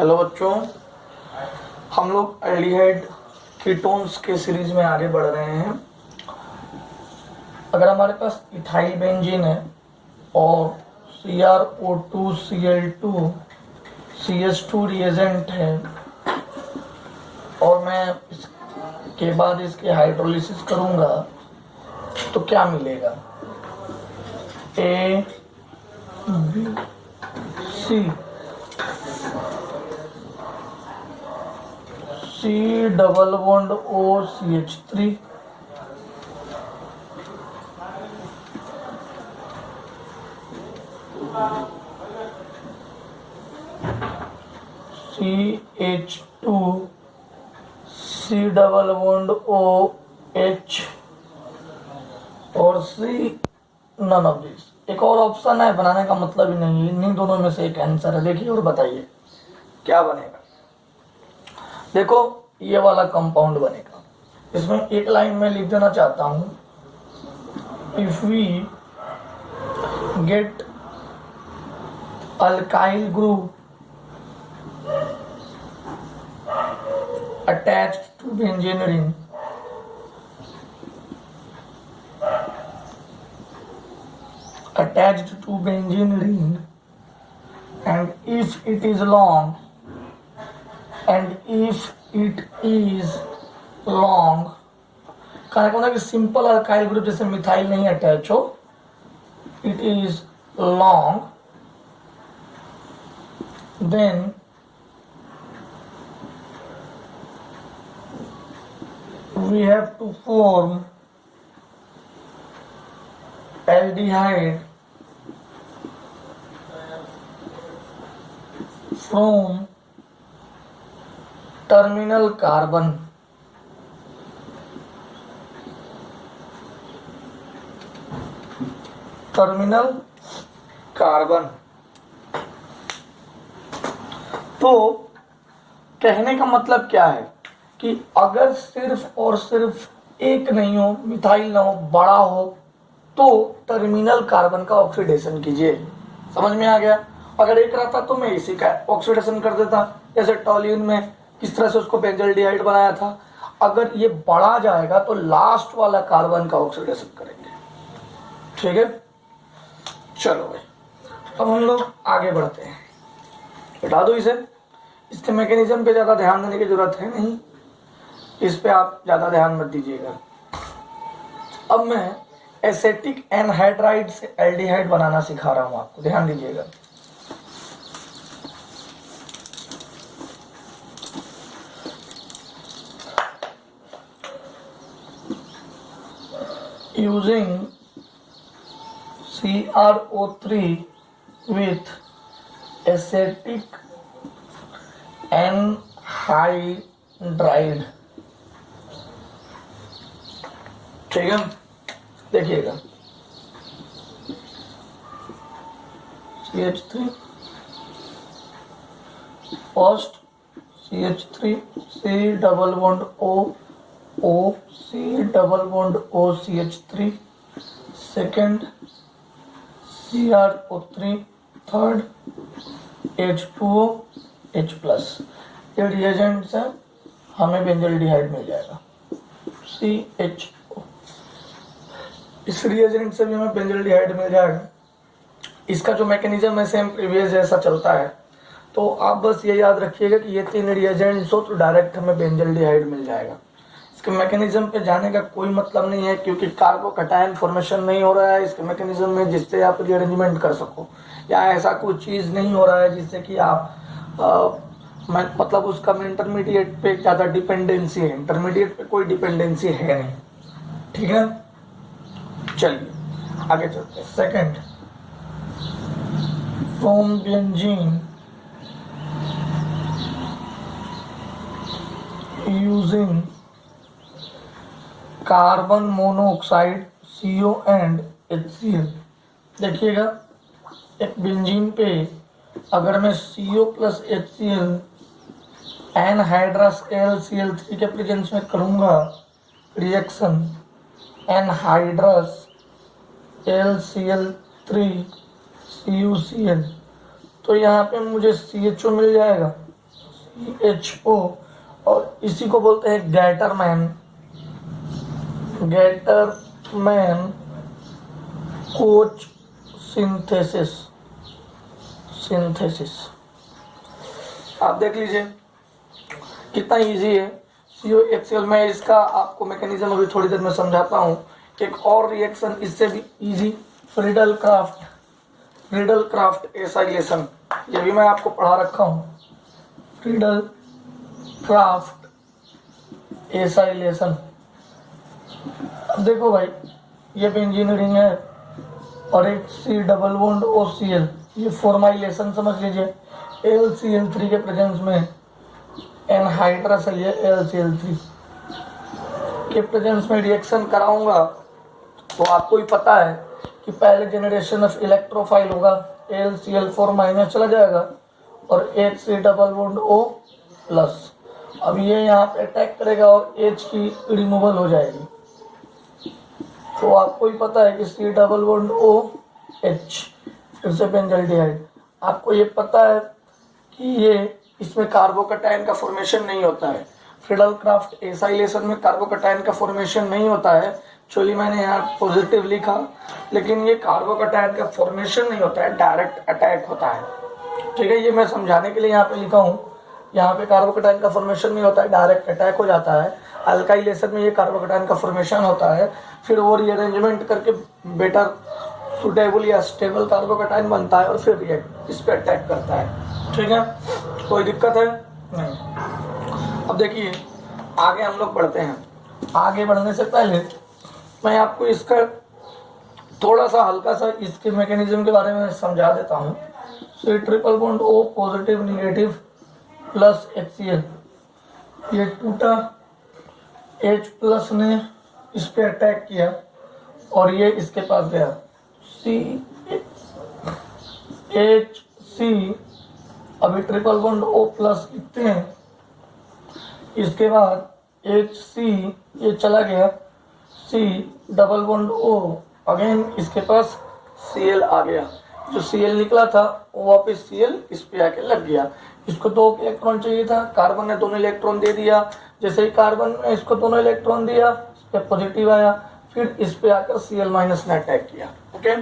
Hello बच्चों, हम लोग एल्डिहाइड कीटोन्स के सीरीज में आगे बढ़ रहे हैं। अगर हमारे पास इथाइल बेंजीन है और CrO2Cl2 CH2 रिएजेंट है और मैं इसके बाद इसकी हाइड्रोलिसिस करूंगा तो क्या मिलेगा? A B C C double bond O CH3 CH2 C double bond O H और C नन ऑफ दिस। एक और ऑप्शन है, बनाने का मतलब ही नहीं है, इन्हीं दोनों में से एक आंसर है। देखिए और बताइए क्या बनेगा। देखो ये वाला कंपाउंड बनेगा। इसमें एक लाइन में लिख देना चाहता हूं, if we get alkyl group attached to benzene ring and if it is long कहने का मतलब कि सिंपल अल्काइल ग्रुप जैसे मिथाइल नहीं अटैच हो, it is long, then we have to form aldehyde from terminal carbon तो कहने का मतलब क्या है कि अगर सिर्फ और सिर्फ एक नहीं हो, मिथाइल ना हो, बड़ा हो, तो टर्मिनल कार्बन का ऑक्सीडेशन कीजिए। समझ में आ गया? अगर एक रहता तो मैं इसी का ऑक्सीडेशन कर देता, जैसे टॉल्यून में किस तरह से उसको बेंजल्डिहाइड बनाया था। अगर ये बढ़ा जाएगा तो लास्ट वाला कार्बन का ऑक्सीडेशन करेंगे। ठीक है, चलो भाई अब हम लोग आगे बढ़ते हैं। बता दो इसे, इसके मैकेनिज्म पे ज्यादा ध्यान देने की जरूरत है नहीं, इस पे आप ज्यादा ध्यान मत दीजिएगा। अब मैं एसेटिक एनहाइड्राइड से एल्डिहाइड बनाना सिखा रहा हूं आपको, ध्यान दीजिएगा। Using CrO3 with acetic anhydride। ठीक है, देखिएगा CH3 first CH3 C double bond O C double bond O CH3 second CrO3 third H2O H plus. ये रिएजेंट्स हैं, हमें बेंजल्डिहाइड मिल जाएगा CHO। इस रिएजेंट से भी हमें बेंजल्डिहाइड मिल जाएगा। इसका जो मैकेनिज्म है सेम प्रीवियस जैसा चलता है, तो आप बस ये याद रखिएगा कि ये तीन रिएजेंट्स हो तो डायरेक्ट हमें बेंजल्डिहाइड मिल जाएगा। इसके मैकेनिज्म पे जाने का कोई मतलब नहीं है, क्योंकि कार्बोकैटायन फॉर्मेशन नहीं हो रहा है इसके मैकेनिज्म में जिससे आप रीअरेंजमेंट कर सको, या ऐसा कुछ चीज़ नहीं हो रहा है जिससे कि आप मतलब उसका इंटरमीडिएट पे ज़्यादा डिपेंडेंसी है। इंटरमीडिएट पे कोई डिपेंडेंसी है नहीं। ठीक है, चलिए आगे चलते हैं। Second, from benzene using carbon monoxide CO and HCl। देखिएगा एक बेंजीन पे अगर मैं CO plus HCl anhydrous LCl3 के प्रेजेंस में करूंगा रिएक्शन एनहाइड्रस LCl3 CuCl, तो यहाँ पे मुझे CHO मिल जाएगा। CHO, और इसी को बोलते हैं गैटरमैन कोच सिंथेसिस। आप देख लीजिए कितना इजी है COHCl। मैं इसका आपको मैकेनिज्म अभी थोड़ी देर में समझाता हूँ। एक और रिएक्शन इससे भी इजी, फ्रीडल क्राफ्ट एसाइलेशन, ये भी मैं आपको पढ़ा रखा हूँ। फ्रीडल क्राफ्ट एसाइलेशन, अब देखो भाई ये भी इंजीनियरिंग है। और एक C डबल बॉन्ड OCl, ये फॉर्माइलेशन समझ लीजिए। LCl3 के प्रेजेंस में एनहाइड्रस है, ये LCl3 के प्रेजेंस में रिएक्शन कराऊंगा तो आपको ही पता है कि पहले जनरेशन ऑफ इलेक्ट्रोफाइल होगा, AlCl4 माइनस चला जाएगा और एक C double bond O plus. अब ये यहाँ पे अटैक करेगा और H की रिमूवल हो जाएगी। तो आपको ही पता है कि C डबल बॉन्ड OH, फिर से बेंजल्डिहाइड। आपको ये पता है कि ये इसमें कार्बोकैटायन का फॉर्मेशन नहीं होता है। फ्रीडल क्राफ्ट एसाइलेशन में कार्बोकैटायन का फॉर्मेशन नहीं होता है। एक्चुअली मैंने यहाँ पॉजिटिव लिखा, लेकिन ये कार्बोकैटायन का फॉर्मेशन नहीं होता है, डायरेक्ट अटैक होता है। ठीक है, ये मैं समझाने के लिए यहाँ पे लिखा हूँ। यहाँ पे कार्बोकैटायन का फॉर्मेशन नहीं होता है, डायरेक्ट अटैक हो जाता है। अल्काइलेशन में ये कार्बोकैटायन का फॉर्मेशन होता है, फिर वो रीअरेंजमेंट करके बेटर सुटेबल या स्टेबल कार्बोकैटायन बनता है और फिर इस पर अटैक करता है। ठीक है, कोई दिक्कत है नहीं। अब देखिए आगे हम लोग बढ़ते हैं। आगे बढ़ने से पहले मैं आपको इसका थोड़ा सा हल्का सा इसके मैकेनिज्म के बारे में समझा देता हूँ। तो triple bond O positive negative plus HCl, ये टूटा, H प्लस ने इस पे अटैक किया और ये इसके पास गया। CHC, अभी ट्रिपल बॉन्ड O प्लस लिखते हैं, इसके बाद HC ये चला गया, C double bond O, again इसके पास Cl आ गया। जो Cl निकला था वो वापस Cl इस पे आके लग गया। इसको 2 इलेक्ट्रॉन चाहिए था, कार्बन ने दोनों इलेक्ट्रॉन दे दिया। जैसे ही कार्बन ने इसको दोनों इलेक्ट्रॉन दिया, इस पे पॉजिटिव आया, फिर इस पे आकर Cl माइनस ने अटैक किया। ओके,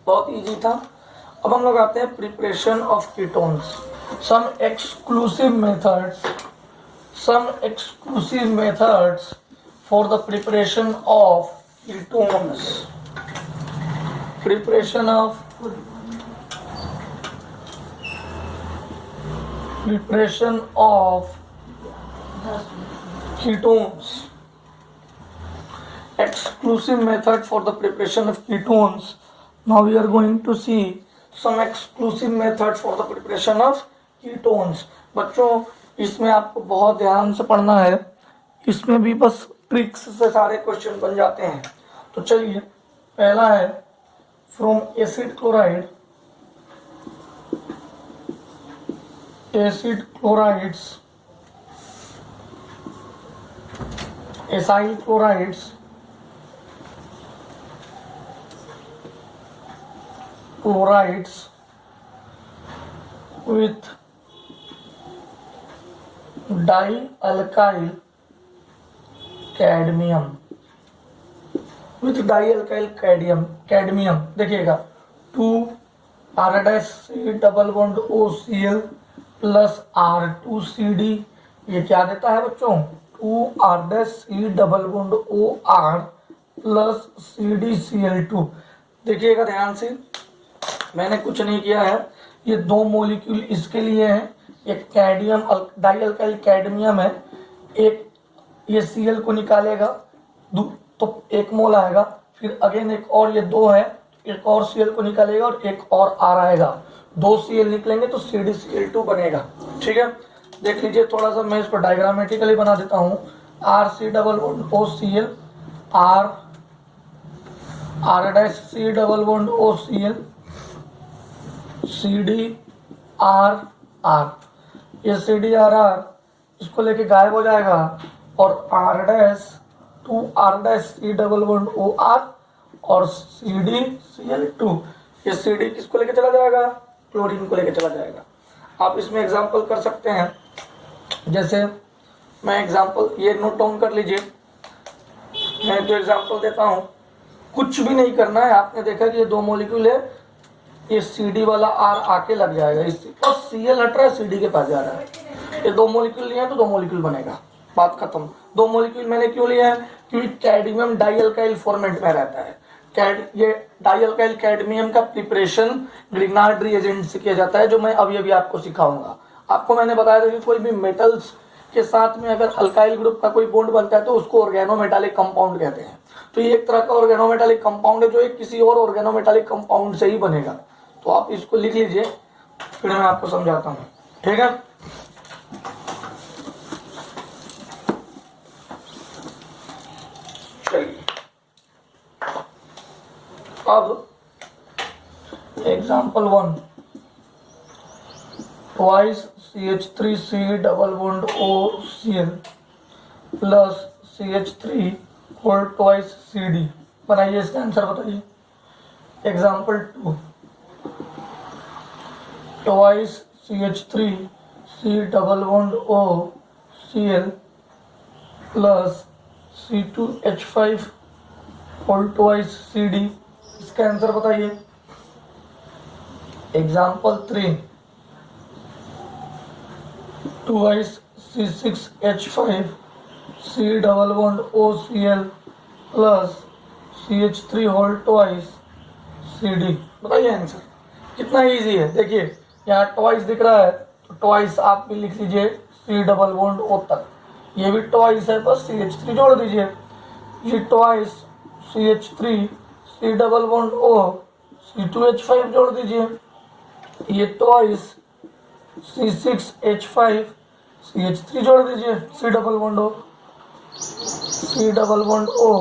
बहुत इजी था। अब हम लोग आते हैं preparation of ketones. Some exclusive methods for the preparation of ketones. Preparation of ketones. Exclusive method for the preparation of ketones. Now we are going to see some exclusive methods for the preparation of ketones. बच्चों इसमें आपको बहुत ध्यान से पढ़ना है, इसमें भी बस ट्रिक्स से सारे क्वेश्चन बन जाते हैं। तो चलिए, पहला है from acid chlorides acyl chlorides with dialkyl cadmium देखिएगा 2R-C double bond OCl plus R2CD, ये क्या देता है बच्चों? 2R-C double bond OR plus CdCl2। देखिएगा ध्यान से, मैंने कुछ नहीं किया है, ये 2 मॉलिक्यूल इसके लिए हैं। एक कैडमियम डाइअल्काइल कैडमियम है, एक ये Cl को निकालेगा तो 1 मोल आएगा, फिर अगेन एक और, ये 2 है, एक और Cl को निकालेगा और एक और R आएगा, 2 Cl निकलेंगे तो CdCl2 बनेगा। ठीक है, देख लीजिए थोड़ा सा मैं इसको डायग्रामेटिकली बना देता हूँ। RC double bond OCl, R-C double bond OCl, CdRR, ये CdRR इसको लेके गायब हो जाएगा और R-2R-C डबल बॉन्ड OR और CdCl2, ये CD किसको लेके चला जाएगा? क्लोरीन को लेके चला जाएगा। आप इसमें एग्जांपल कर सकते हैं, जैसे मैं एग्जांपल ये नोट डाउन कर लीजिए, मैं जो एग्जांपल देता हूँ, कुछ भी नहीं करना है। आपने देखा कि ये 2 मॉलिक्यूल है, ये CD वाला R आके लग जाएगा, इससे और Cl हट रहा है, CD के पास जा रहा है। ये 2 मॉलिक्यूल लिए हैं तो 2 मॉलिक्यूल बनेगा, बात खत्म। 2 मॉलिक्यूल मैंने क्यों लिया है? क्योंकि कैडमियम डाइअल्काइल फॉर्मेट में रहता है। ये डाइअल्काइल कैडमियम का प्रिपरेशन ग्रिग्नार्ड रिएजेंट से किया जाता है, जो मैं अभी अभी आपको सिखाऊंगा। आपको मैंने बताया था कि कोई भी मेटल्स के साथ में अगर अल्काइल ग्रुप का कोई बॉन्ड बनता है तो उसको ऑर्गेनोमेटालिक कंपाउंड कहते हैं। तो ये एक तरह का ऑर्गेनोमेटालिक कंपाउंड है जो एक किसी और ऑर्गेनोमेटालिक कंपाउंड से ही बनेगा। तो आप इसको लिख लीजिए, फिर मैं आपको समझाता हूँ, ठीक है। चलिए अब example 1, twice CH3C double bond OCl plus CH3 whole twice CD। बनाइए इसका आंसर, बताइए। Example 2, twice CH3C double bond OCl plus C2H5 whole twice CD। इसका आंसर बताइए। Example 3, twice C6H5 C double bond OCl plus CH3 whole twice CD। बताइए answer. कितना easy है, देखिए यहाँ ट्वाइस दिख रहा है तो ट्वाइस आप भी लिख लीजिए C डबल बॉन्ड O तक, ये भी ट्वाइस है, बस CH3 जोड़ दीजिए। ये twice CH3 C double bond O C2H5 जोड़ दीजिए। ये ट्वाइस C6H5 CH3 जोड़ दीजिए, C double bond O C double bond O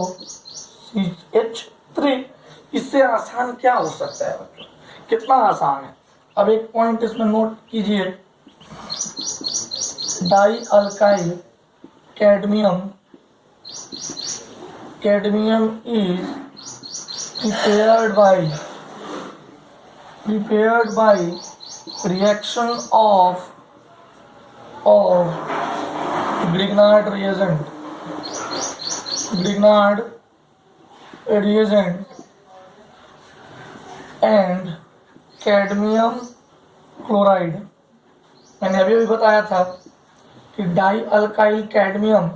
CH3। इससे आसान क्या हो सकता है बच्चों, कितना आसान है। अब एक पॉइंट इसमें नोट कीजिए, die alkyl cadmium is prepared by reaction of Grignard reagent and cadmium chloride। मैंने अभी भी बताया था कि die alkyl cadmium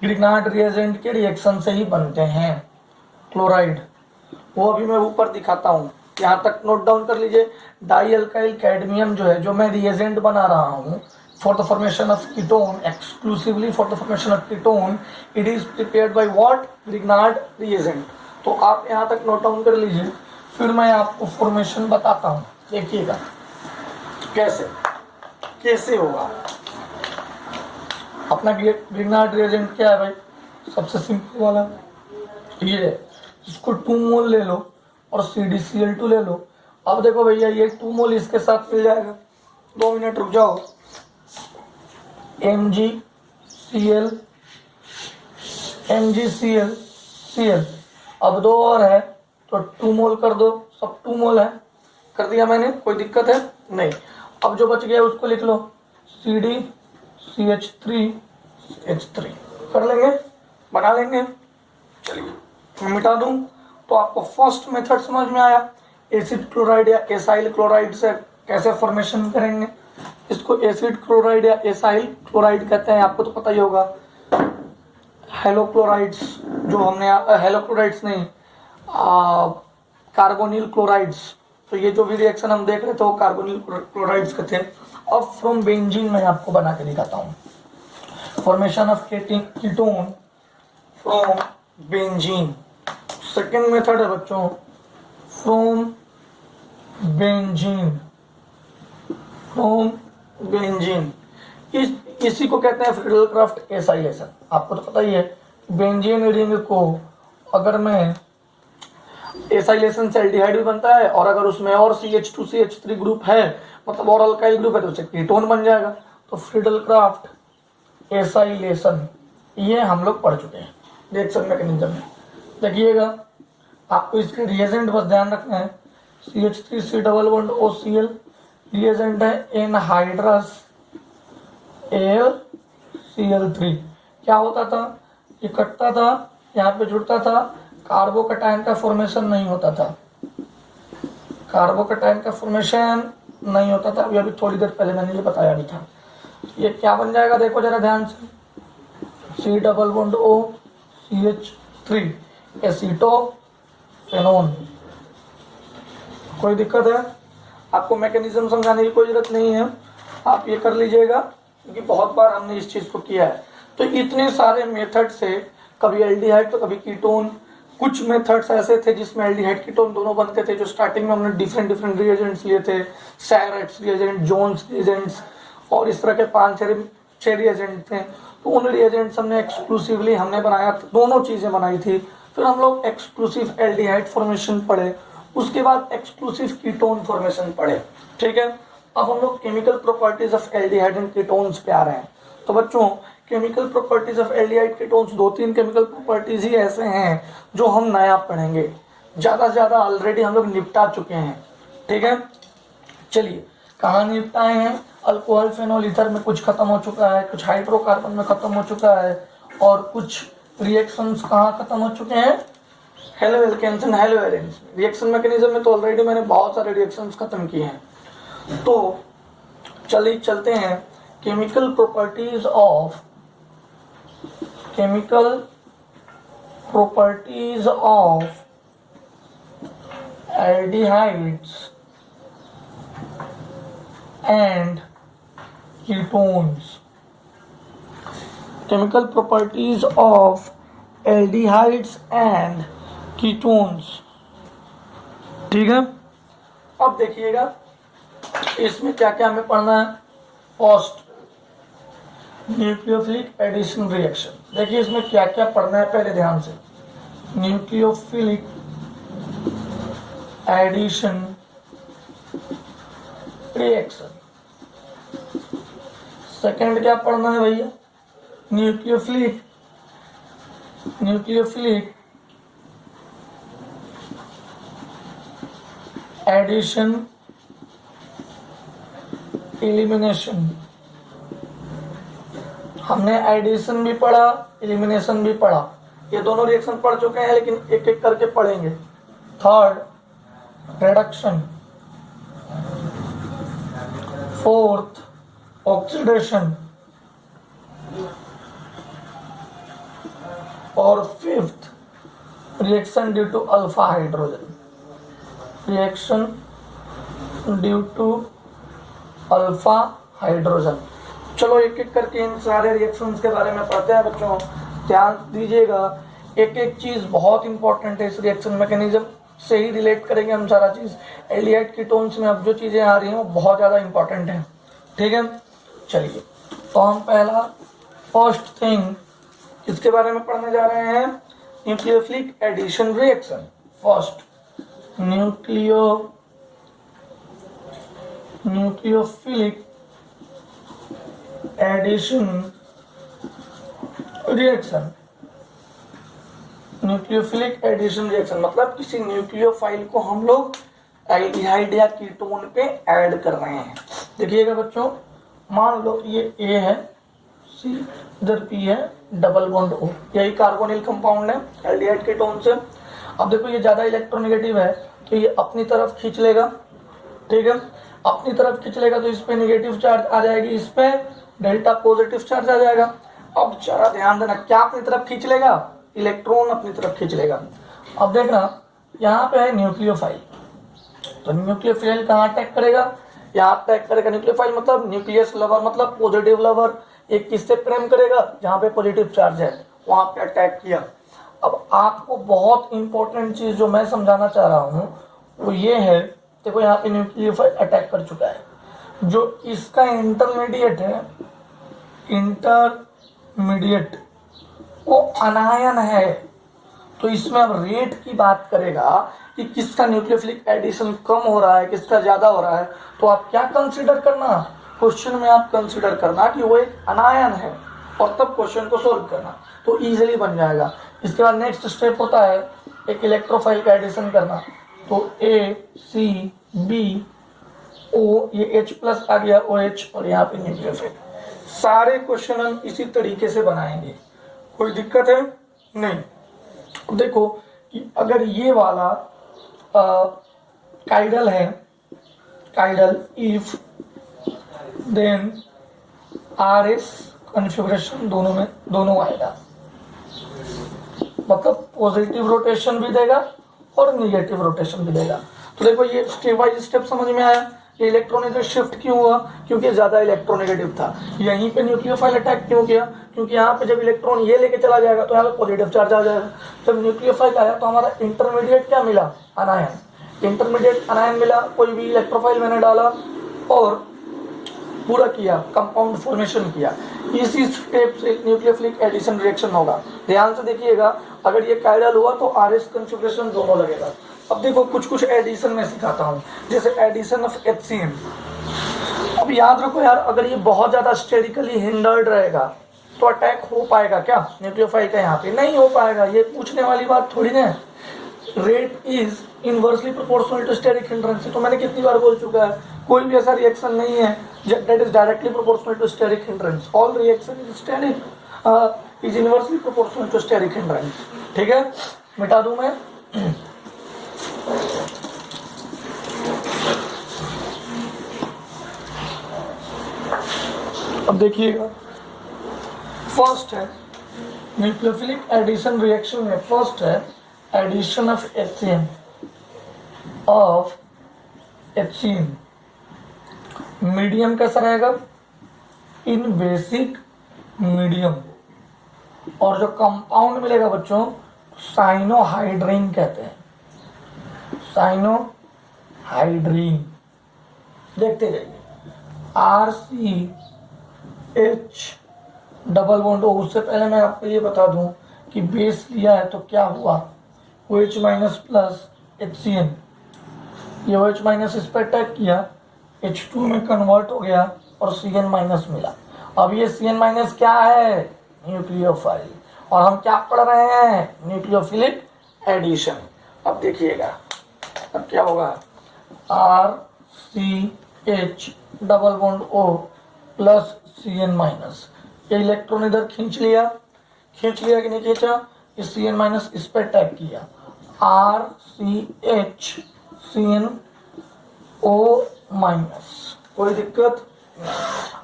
Grignard reagent के रिएक्शन से ही बनते हैं, क्लोराइड। वो अभी मैं ऊपर दिखाता हूँ, यहाँ तक नोट डाउन कर लीजिए। डाई अल्काइल कैडमियम जो है, जो मैं रिएजेंट बना रहा हूँ for the formation of ketone, exclusively for the formation of ketone, it is prepared by what? Grignard reagent. तो आप यहाँ तक नोट डाउन कर लीजिए, फिर मैं आपको फॉर्मेशन बताता हूँ। देखिएगा कैसे होगा। अपना ग्रिग्नार्ड रिएजेंट क्या है भाई? सबसे सिंपल वाला ये है, इसको 2 मोल ले लो और CdCl2 ले लो। अब देखो भैया, ये 2 मोल इसके साथ मिल जाएगा। 2 मिनट रुक जाओ। MgCl अब 2 और है तो 2 मोल कर दो, सब 2 मोल है, कर दिया मैंने, कोई दिक्कत है नहीं। अब जो बच गया उसको लिख लो, CdCH3 कर लेंगे, बना लेंगे। चलिए मैं मिटा दूं तो आपको फर्स्ट मेथड समझ में आया, एसिड क्लोराइड या एसाइल क्लोराइड से कैसे फॉर्मेशन करेंगे। इसको एसिड क्लोराइड या एसाइल क्लोराइड कहते हैं, आपको तो पता ही होगा। हेलोक्लोराइड्स जो हमने, हेलोक्लोराइड्स नहीं, कार्बोनिल क्लोराइड्स। तो ये जो भी रिएक्शन हम देख रहे थे वो कार्बोनिल क्लोराइड्स के थे। अब फ्रॉम बेंजीन मैं आपको बना के दिखाता हूँ, formation of ketone from benzene. Second method है बच्चों, फ्रॉम बेंजीन। इसी को कहते हैं फ्रीडलक्राफ्ट एसाइलेशन। आपको तो पता ही है, बेंजीन रिंग को अगर मैं एसाइलेशन से एल्डिहाइड भी बनता है, और अगर उसमें और CH2CH3 ग्रुप है, मतलब और अल्काइल ग्रुप है, तो उसे कीटोन बन जाएगा। तो फ्रीडलक्राफ्ट एसाइलेशन ये हम लोग पढ़ चुके हैं रिएक्शन मैकेनिज्म में। देखिएगा, आपको इसके रिएजेंट बस ध्यान रखना है। CH3C double bond OCl reagent है एनहाइड्रस AlCl3 क्या होता था, ये कटता था, यहाँ पे जुड़ता था, कार्बोकैटायन का फॉर्मेशन नहीं होता था, कार्बोकैटायन का फॉर्मेशन नहीं होता था। अभी थोड़ी देर पहले मैंने ये बताया भी था। ये क्या बन जाएगा, देखो जरा ध्यान से, C+OCH3 एसीटोफेनोन। कोई दिक्कत है? आपको मैकेनिज्म समझाने की कोई जरूरत नहीं है, आप ये कर लीजिएगा क्योंकि बहुत बार हमने इस चीज़ को किया है। तो इतने सारे मेथड से, कभी एल्डिहाइड तो कभी कीटोन, कुछ मेथड्स ऐसे थे जिसमें एल्डिहाइड कीटोन दोनों बनते थे, जो स्टार्टिंग में हमने डिफरेंट रिएजेंट्स लिए थे, सैरेट्स रिएजेंट, जोन्स रिएजेंट्स और इस तरह के 5-6 रिएजेंट थे। तो उन रिएजेंट्स हमने एक्सक्लूसिवली हमने बनाया, दोनों चीज़ें बनाई थी। फिर हम लोग एक्सक्लूसिव एल्डिहाइड फॉर्मेशन पढ़े, उसके बाद एक्सक्लूसिव कीटोन फॉर्मेशन पढ़े। ठीक है, अब हम लोग chemical properties of aldehyde and ketones पे आ रहे हैं। तो बच्चों, chemical properties of aldehyde ketones 2-3 chemical properties ही ऐसे हैं जो हम नया पढ़ेंगे, ज़्यादा से ज़्यादा ऑलरेडी हम लोग निपटा चुके हैं। ठीक है, चलिए कहाँ निपटाए हैं, अल्कोहल फेनोल ईथर में कुछ खत्म हो चुका है, कुछ हाइड्रोकार्बन में खत्म हो चुका है, और कुछ रिएक्शंस कहाँ खत्म हो चुके हैं, halo alkanes and halo arenes. Reaction mechanism में तो ऑलरेडी मैंने बहुत सारे रिएक्शंस खत्म किए हैं। तो चलिए चलते हैं chemical properties of aldehydes and ketones. Chemical properties of aldehydes and ketones. ठीक है, अब देखिएगा इसमें क्या क्या हमें पढ़ना है। First, nucleophilic addition reaction. देखिए इसमें क्या क्या पढ़ना है, पहले ध्यान से। Nucleophilic addition reaction. सेकंड क्या पढ़ना है भैया, न्यूक्लियोफिलिक एडिशन एलिमिनेशन। हमने एडिशन भी पढ़ा, एलिमिनेशन भी पढ़ा, ये दोनों रिएक्शन पढ़ चुके हैं, लेकिन एक एक करके पढ़ेंगे। Third, reduction. Fourth, oxidation. और fifth, reaction due to alpha hydrogen. Reaction due to alpha hydrogen. चलो एक एक करके इन सारे रिएक्शंस के बारे में पढ़ते हैं बच्चों। ध्यान दीजिएगा, एक एक चीज बहुत इंपॉर्टेंट है, इस रिएक्शन मैकेनिज्म से ही रिलेट करेंगे हम सारा चीज। एल्डिहाइड कीटोन्स में अब जो चीजें आ रही हैं वो बहुत ज्यादा इंपॉर्टेंट है। ठीक है, चलिए तो हम पहला फर्स्ट थिंग इसके बारे में पढ़ने जा रहे हैं, nucleophilic addition reaction. First, nucleophilic addition reaction. Nucleophilic addition reaction मतलब किसी न्यूक्लियोफाइल को हम लोग एल्डिहाइड या कीटोन पे ऐड कर रहे हैं। देखिएगा बच्चों, मान लो ये A है, C इधर P है, डबल बॉन्ड O, यही कार्बोनिल कंपाउंड है एल्डिहाइड कीटोन से। अब देखो ये ज्यादा इलेक्ट्रोनेगेटिव है तो ये अपनी तरफ खींच लेगा। ठीक है, अपनी तरफ खींच लेगा तो इस पे नेगेटिव चार्ज आ जाएगी, इस पे डेल्टा पॉजिटिव चार्ज आ जाएगा। अब जरा ध्यान देना, क्या अपनी तरफ खींच लेगा, इलेक्ट्रॉन अपनी तरफ खींच लेगा। अब देखना यहाँ पे है न्यूक्लियोफाइल, तो न्यूक्लियोफाइल कहाँ अटैक करेगा, यहाँ अटैक करेगा। न्यूक्लियोफाइल मतलब न्यूक्लियस लवर, मतलब पॉजिटिव लवर। एक किससे प्रेम करेगा, जहाँ पे पॉजिटिव चार्ज है वहां पे अटैक किया। अब आपको बहुत इंपॉर्टेंट चीज जो मैं समझाना चाह रहा हूँ वो ये है, देखो यहाँ पे न्यूक्लियोफाइल अटैक कर चुका है, जो इसका इंटरमीडिएट है, इंटरमीडिएट वो अनायन है। तो इसमें अब रेट की बात करेगा कि किसका न्यूक्लियोफिलिक एडिशन कम हो रहा है, किसका ज्यादा हो रहा है। तो आप क्या कंसीडर करना, क्वेश्चन में आप कंसीडर करना कि वो एक अनायन है, और तब क्वेश्चन को सोल्व करना, तो इजीली बन जाएगा। इसके बाद नेक्स्ट स्टेप होता है एक इलेक्ट्रोफाइल का एडिशन करना। तो A, C, B, O, ये H प्लस आ गया OH, और यहाँ पे न्यूक्लियोफाइल सारे क्वेश्चन हम इसी तरीके से बनाएंगे, कोई दिक्कत है नहीं। देखो कि अगर ये वाला काइडल है, काइडल if then R S configuration दोनों आएगा, मतलब पॉजिटिव रोटेशन भी देगा और निगेटिव रोटेशन भी देगा। तो देखो ये स्टेप बाय स्टेप समझ में आया। ये इलेक्ट्रोनेगेटिव शिफ्ट क्यों हुआ? क्योंकि ज्यादा इलेक्ट्रोनेगेटिव था। यहीं पे न्यूक्लियोफाइल अटैक क्यों किया? क्योंकि यहाँ पे जब इलेक्ट्रॉन ये लेके चला जाएगा तो यहाँ पे पॉजिटिव चार्ज आ जाएगा। जब न्यूक्लियोफाइल आया तो हमारा इंटरमीडिएट क्या मिला? अनायन। इंटरमीडिएट अनायन मिला, कोई भी इलेक्ट्रोफाइल मैंने डाला और पूरा किया, कंपाउंड फॉर्मेशन किया। इसी स्टेप से न्यूक्लियोफिलिक एडिशन रिएक्शन होगा। ध्यान से देखिएगा, अगर ये काइडल हुआ तो आरएस कॉन्फ़िगरेशन दोनों लगेगा। अब देखो कुछ एडिशन में सिखाता हूँ, जैसे एडिशन ऑफ HCN। अब याद रखो यार, अगर ये बहुत ज्यादा स्टेरिकली हिंडर्ड रहेगा तो अटैक हो पाएगा क्या न्यूक्लियोफाइल का? यहाँ पे नहीं हो पाएगा। ये पूछने वाली बात थोड़ी ना है। Rate is inversely proportional to steric hindrance. तो मैंने कितनी बार बोल चुका है, कोई भी ऐसा रिएक्शन नहीं है that is directly proportional to steric hindrance. All reaction is steric is inversely proportional to steric hindrance. ठीक है, मिटा दूं मैं। अब देखिएगा, फर्स्ट है न्यूक्लियोफिलिक एडिशन रिएक्शन में, फर्स्ट है एडिशन ऑफ HCN। मीडियम कैसा रहेगा? In basic medium. और जो कंपाउंड मिलेगा बच्चों, साइनोहाइड्रीन कहते हैं, साइनोहाइड्रीन। देखते जाइए, RCH डबल बॉन्ड O। उससे पहले मैं आपको ये बता दूं कि बेस लिया है तो क्या हुआ, OH माइनस प्लस HCN। ये OH माइनस इस पर अटैक किया, H2 में कन्वर्ट हो गया और Cn माइनस मिला। अब ये Cn माइनस क्या है? न्यूक्लियोफाइल। और हम क्या पढ़ रहे हैं? Nucleophilic addition. अब देखिएगा, अब क्या होगा, RCH double bond O plus Cn minus. ये इलेक्ट्रॉन इधर खींच लिया कि नहीं खींचा? इस Cn माइनस इस पर अटैक किया, RCH CnO माइनस। कोई दिक्कत?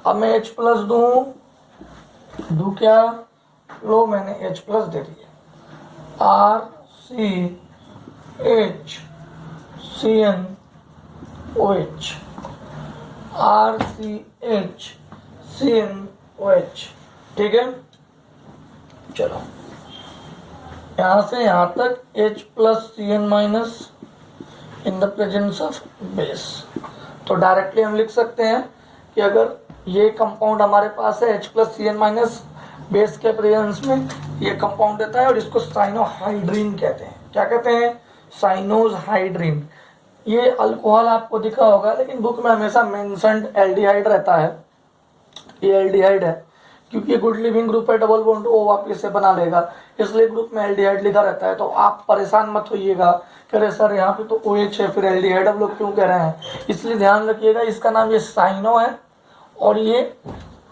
अब मैं H प्लस दूं क्या? लो मैंने H प्लस दे दिया, RCH CnOH, RCH CnOH। ठीक है, चलो यहां से यहां तक H plus Cn minus in the presence of base. तो डायरेक्टली हम लिख सकते हैं कि अगर ये कंपाउंड हमारे पास है H plus Cn minus base के प्रेजेंस में, ये कंपाउंड देता है और इसको साइनोहाइड्रीन कहते हैं। क्या कहते हैं? साइनोहाइड्रीन। ये अल्कोहल आपको दिखा होगा, लेकिन बुक में हमेशा मेंशन्ड एल्डिहाइड रहता है। ये एल्डिहाइड है क्योंकि ये गुड लिविंग ग्रुप है, डबल बॉन्ड O वापस से बना लेगा, इसलिए ग्रुप में एल्डिहाइड लिखा रहता है। तो आप परेशान मत होइएगा, कह रहे सर यहाँ पे तो OH है फिर एल्डिहाइड अब लोग क्यों कह रहे हैं। इसलिए ध्यान रखिएगा, इसका नाम ये साइनो है और ये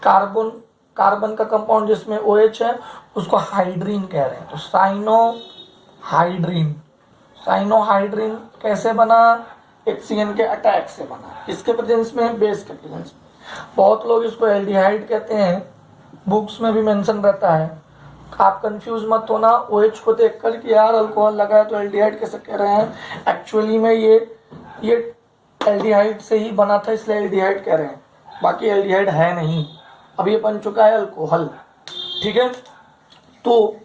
कार्बन का कंपाउंड जिसमें OH है उसको हाइड्रीन कह रहे हैं। तो साइनोहाइड्रीन कैसे बना? HCN के अटैक से बना। इसके प्रेजेंस में, बेस के प्रेजेंस में। बहुत लोग इसको एल्डिहाइड कहते हैं, बुक्स में भी मेंशन रहता है। आप कंफ्यूज मत होना OH को देखकर कि यार अल्कोहल लगा है तो एल्डिहाइड कैसे कह रहे हैं। एक्चुअली में ये एल्डिहाइड से ही बना था, इसलिए एल्डिहाइड कह रहे हैं, बाकी एल्डिहाइड है नहीं। अब ये बन चुका है अल्कोहल। ठीक है, तो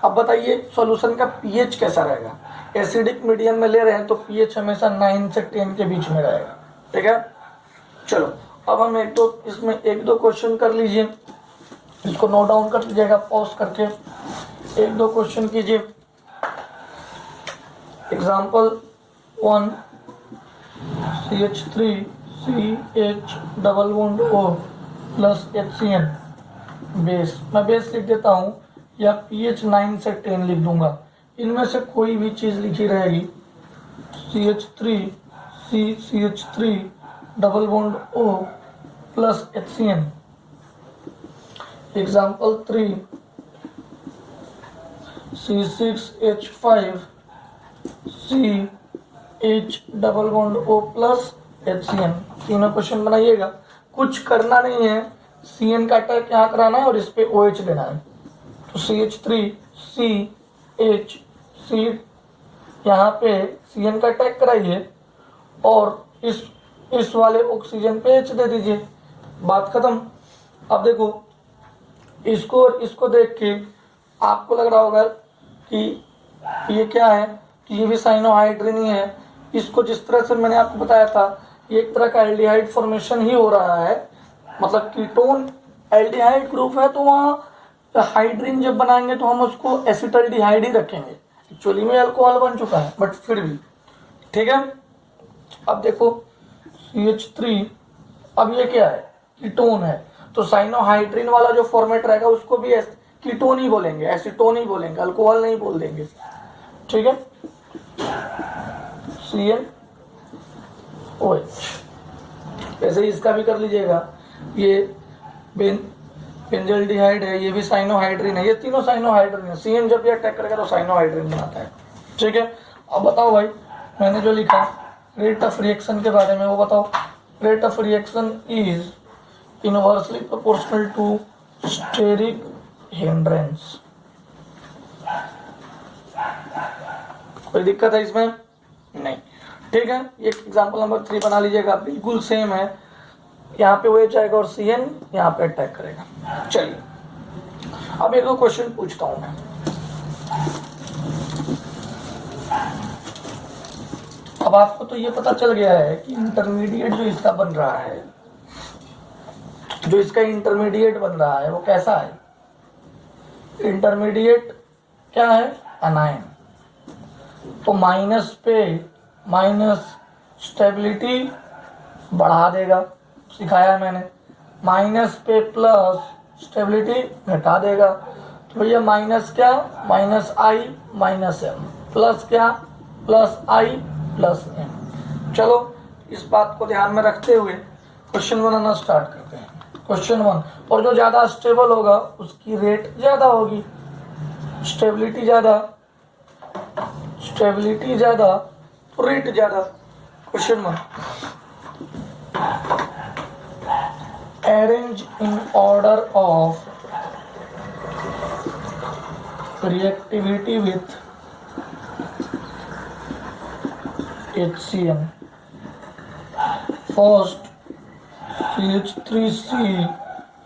अब बताइए सॉल्यूशन का पीएच कैसा रहेगा? एसिडिक मीडियम में ले रहे हैं तो पीएच हमेशा 9 से 10 के बीच में रहेगा। ठीक है, चलो अब हम इसमें एक दो क्वेश्चन कर लीजिए, इसको नोट डाउन कर लीजिएगा पॉज करके, एक दो क्वेश्चन कीजिए। Example 1, CH3CH double bond O plus HCN base. मैं बेस लिख देता हूँ या pH 9 से 10 लिख दूंगा, इनमें से कोई भी चीज़ लिखी रहेगी। CH3 double bond O plus HCN example 3 C6H5 CH double bond O plus HCN। तीनों क्वेश्चन बनाइएगा, कुछ करना नहीं है, CN का अटैक यहाँ कराना है और इस पे OH देना है। तो CH3 CH C यहाँ पे CN का अटैक कराइए और इस वाले ऑक्सीजन पे H दे दीजिए, बात खत्म। अब देखो इसको और इसको देख के आपको लग रहा होगा कि ये क्या है, कि ये भी साइनोहाइड्रिन ही है। इसको जिस तरह से मैंने आपको बताया था, ये एक तरह का एल्डिहाइड फॉर्मेशन ही हो रहा है, मतलब कीटोन एल्डिहाइड ग्रुप है, तो वहाँ हाइड्रिन जब बनाएंगे तो हम उसको एसिटल्डिहाइड ही रखेंगे। एक्चुअली में अल्कोहल बन चुका है, बट फिर भी ठीक है। अब देखो CH3, अब ये क्या है, कीटोन है, तो साइनोहाइड्रिन वाला जो फॉर्मेट रहेगा उसको भी कीटोन ही बोलेंगे, एसीटोन ही बोलेंगे, अल्कोहल नहीं बोल देंगे, ठीक है। CnOH ऐसे ही इसका भी कर लीजिएगा, ये बेंजल्डिहाइड है, ये भी साइनोहाइड्रिन है, ये तीनों साइनोहाइड्रिन है। CN जब ये अटैक करेगा तो साइनोहाइड्रिन बनाता है, ठीक है। अब बताओ भाई, मैंने जो लिखा रेट ऑफ रिएक्शन के बारे में वो बताओ। Rate of reaction is inversely proportional to steric hindrance. कोई दिक्कत है इसमें? नहीं, ठीक है। ये एग्जांपल नंबर 3 बना लीजिएगा, बिल्कुल सेम है। यहाँ पे OH आएगा और CN यहाँ पे अटैक करेगा। चलिए अब एक दो क्वेश्चन पूछता हूं मैं। अब आपको तो ये पता चल गया है कि इंटरमीडिएट जो इसका बन रहा है, जो इसका इंटरमीडिएट बन रहा है वो कैसा है। इंटरमीडिएट क्या है, एनायन। तो माइनस पे माइनस स्टेबिलिटी बढ़ा देगा, सिखाया है मैंने। माइनस पे प्लस स्टेबिलिटी घटा देगा। तो ये माइनस क्या, माइनस आई माइनस एम, प्लस क्या, प्लस आई प्लस एम। चलो इस बात को ध्यान में रखते हुए क्वेश्चन बनाना स्टार्ट करते हैं। क्वेश्चन 1, और जो ज़्यादा स्टेबल होगा उसकी रेट ज़्यादा होगी, स्टेबिलिटी ज़्यादा, स्टेबिलिटी ज़्यादा तो रेट ज़्यादा। Question 1, arrange in order of reactivity with HCN. First CH3C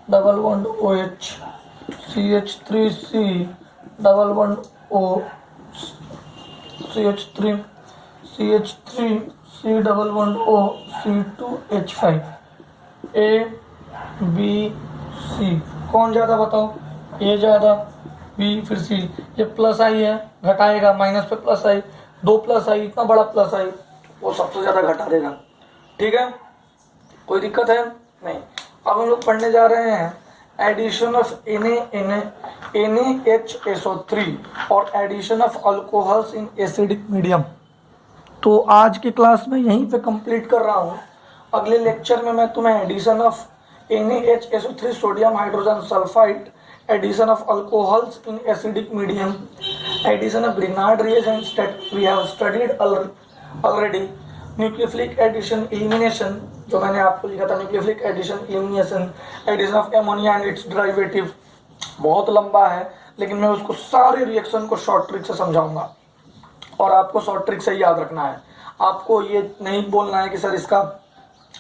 double bond OH, CH3C double bond O, CH3C double bond O, C2H5, A B C। कौन ज़्यादा बताओ, A ज़्यादा, B फिर C। ये प्लस आई है, घटाएगा, माइनस पे plus आई, 2 plus आई, इतना बड़ा प्लस आई, वो सबसे ज़्यादा घटा देगा, ठीक है। कोई दिक्कत है नहीं। अब हम लोग पढ़ने जा रहे हैं एडिशन ऑफ NaHSO3 और addition of alcohols in acidic medium. तो आज की क्लास में यहीं पे कंप्लीट कर रहा हूँ। अगले लेक्चर में मैं तुम्हें addition of NaHSO3 sodium hydrogen sulphide, addition of alcohols in acidic medium, addition of Grignard reagents that we have studied already, nucleophilic addition elimination जो मैंने आपको लिखा था, nucleophilic addition elimination, addition of ammonia and its derivative. बहुत लंबा है लेकिन मैं उसको सारे रिएक्शन को शॉर्ट ट्रिक से समझाऊंगा और आपको शॉर्ट ट्रिक से याद रखना है। आपको ये नहीं बोलना है कि सर इसका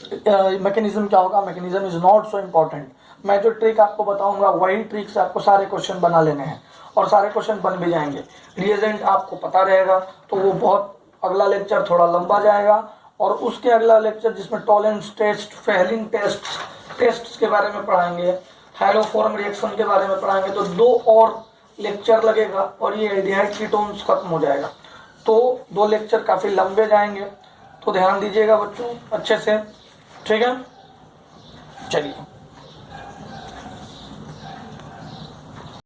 मैकेनिज्म क्या होगा, mechanism is not so important. मैं जो ट्रिक आपको बताऊंगा वही ट्रिक से आपको सारे क्वेश्चन बना लेने हैं और सारे क्वेश्चन बन भी जाएंगे। रिएजेंट आपको पता रहेगा तो वो बहुत, अगला लेक्चर थोड़ा लंबा जाएगा और उसके अगला लेक्चर जिसमें टॉलेंस टेस्ट, फेहलिंग टेस्ट के बारे में पढ़ाएंगे, हैलोफॉर्म रिएक्शन के बारे में पढ़ाएंगे, तो 2 और लेक्चर लगेगा और ये एल्डिहाइड कीटोन्स खत्म हो जाएगा। तो 2 लेक्चर काफ़ी लंबे जाएंगे, तो ध्यान दीजिएगा बच्चों अच्छे से, ठीक है। चलिए